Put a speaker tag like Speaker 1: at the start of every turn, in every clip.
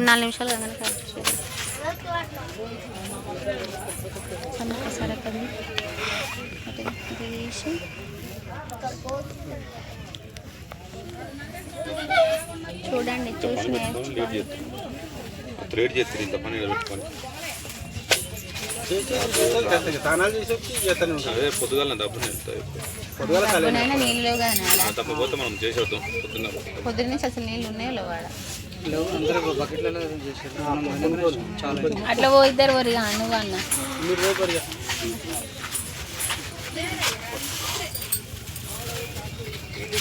Speaker 1: 4 నిమిషాలు కదా కట్ సన్నగా సరకండి తీసి చూడండి చూసి
Speaker 2: థ్రెడ్ చేస్తారు ఇంత పని పెట్టుకొని అదే పొద్దుగాల డబ్బులు
Speaker 1: నీళ్ళు
Speaker 2: తప్పపోతే మనం చేసేద్దాం
Speaker 1: పొద్దున్న నుంచి అసలు నీళ్ళు ఉన్నాయో లేవాడ అట్లా ఇద్దరు వరిగా నువ్వు అన్న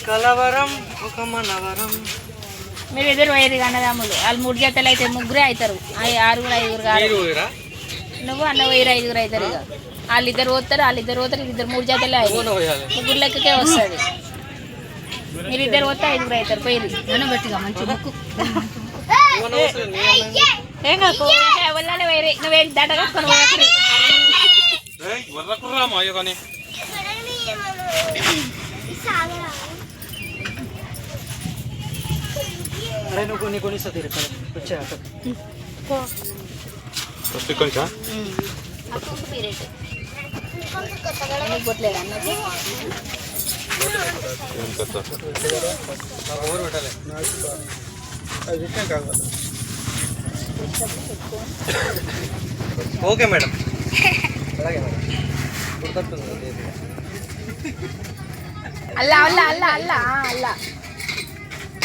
Speaker 3: కలవరం ఒక మనవరం
Speaker 1: మీరు ఇద్దరు వైరు అన్నదమ్ములు వాళ్ళు 3 జతలు అయితే 3 అవుతారు 6 5 కాదు నువ్వు అన్న వైరు 5 అవుతారు ఇక వాళ్ళిద్దరు పోతారు వీళ్ళిద్దరు 3 జతలే 3 లెక్కకే వస్తుంది మీరిద్దరు పోతే 5 అవుతారు పోయి నేను పెట్టిగా మంచి ముక్కు ఏం కాదు ఎవరినే వైరే నువ్వు దట కట్టుకొని
Speaker 2: పోయి
Speaker 3: అరే నువ్వు కొన్ని సతీరు వచ్చా
Speaker 2: కొంచెం
Speaker 1: కొట్టలేదు అన్నది
Speaker 3: ఓకే మేడం అలాగే మేడం గుర్తొస్తుంది
Speaker 1: అల్లా అల్లా అల్లా అల్లా అల్లా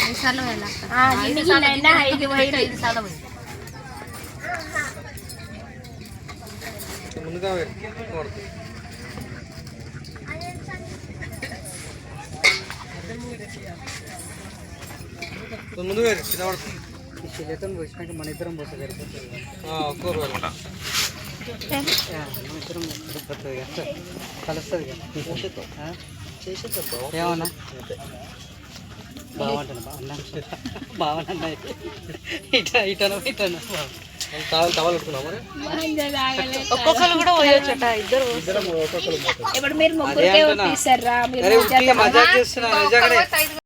Speaker 1: 5 సార్లు వెళ్ళా 5 సార్లు
Speaker 3: ముందుగా ముందుగా చిన్నపడుతుంది శిలతో పోసినాక మన ఇద్దరం పోతే సరిపోతుంది ఒక్కరు ఇద్దరం కలుస్తుంది ఏమన్నా బాగుంటున్నా టవల్ పెట్టుకున్నాం
Speaker 1: ఒక్కొక్కరు కూడా పోయొచ్చట ఇద్దరు ఇప్పుడు మీరు ముగ్గురు
Speaker 3: మజాక్ చేస్తున్నా